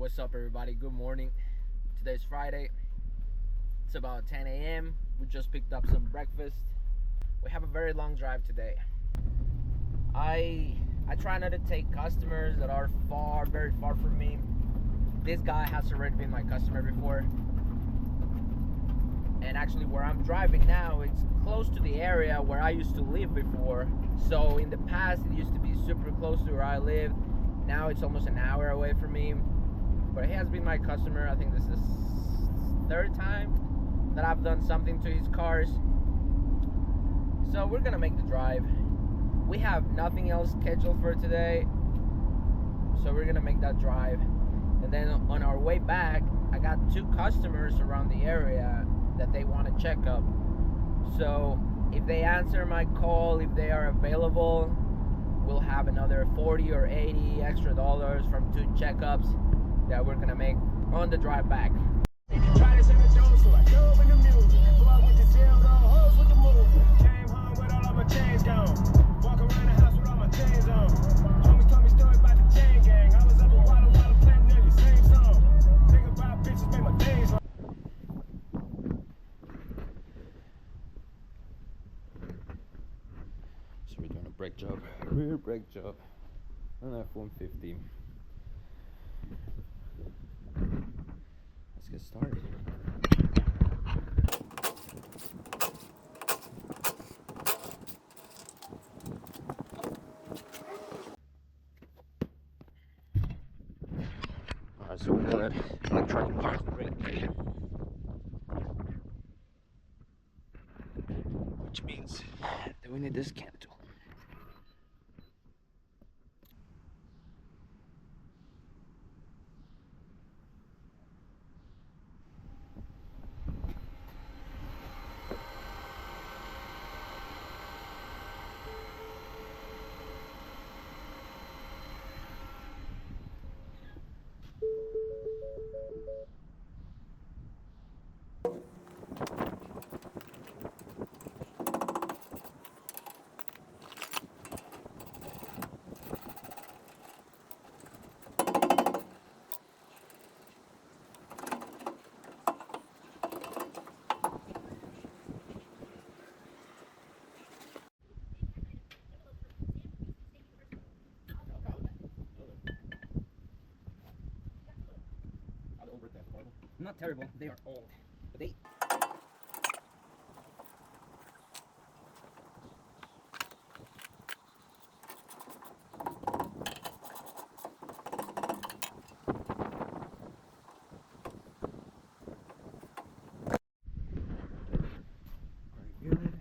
What's up, everybody? Good morning. Today's Friday. It's about 10 a.m. We just picked up some breakfast. We have a very long drive today. I try not to take customers that are very far from me. This guy has already been my customer before. And actually where I'm driving now, it's close to the area where I used to live before. So in the past, it used to be super close to where I lived. Now it's almost an hour away from me. But he has been my customer. I think this is the third time that I've done something to his cars. So we're gonna make the drive. We have nothing else scheduled for today, so we're gonna make that drive. And then on our way back, I got 2 customers around the area that they want to check up. So if they answer my call, if they are available, we'll have another 40 or 80 extra dollars from 2 checkups that we're gonna make on the drive back. Try to set a dose, so I dove in the music. Go out with the jail, go hoes with the movement. Came home with all of my chains gone. Walk around the house with all my chains on. Homies told me stories about the chain gang. I was up in Walla playing nearly same song. Think about bitches, make my days long. So we're doing a brake job, rear brake job on F150. Let's get started. Alright, so we got an electronic parking brake, which means that we need this can tool. Not terrible, they are old, but they... Very good.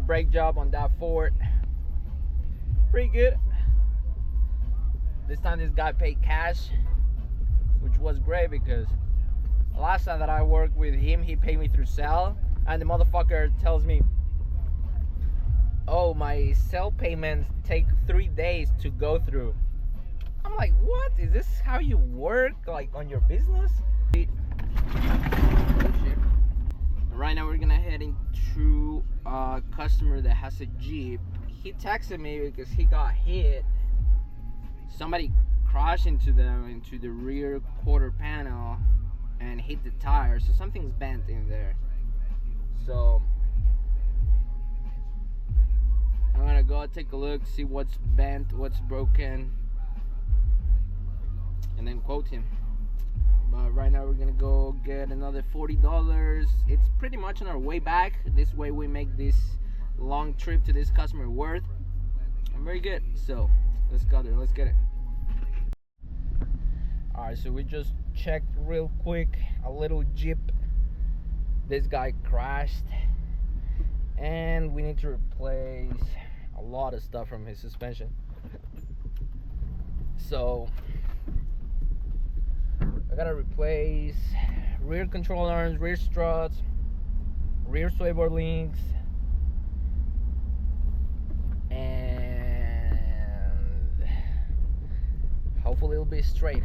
brake job on that Ford. Pretty good. This time this guy paid cash, which was great because the last time that I worked with him, he paid me through Cell, and the motherfucker tells me, oh, my Cell payments take 3 days to go through. I'm like, what? Is this how you work, like, on your business? Right now we're gonna head into a customer that has a Jeep. He texted me because he got hit. Somebody crashed into them, into the rear quarter panel, and hit the tire, so something's bent in there. So I'm gonna go take a look, see what's bent, what's broken, and then quote him. But right now we're gonna go get another $40. It's pretty much on our way back. This way we make this long trip to this customer worth. I'm very good. So let's go there, let's get it. Alright, so we just checked real quick. A little Jeep. This guy crashed, and we need to replace a lot of stuff from his suspension. So I gotta replace rear control arms, rear struts, rear swaybar links, and hopefully it'll be straight.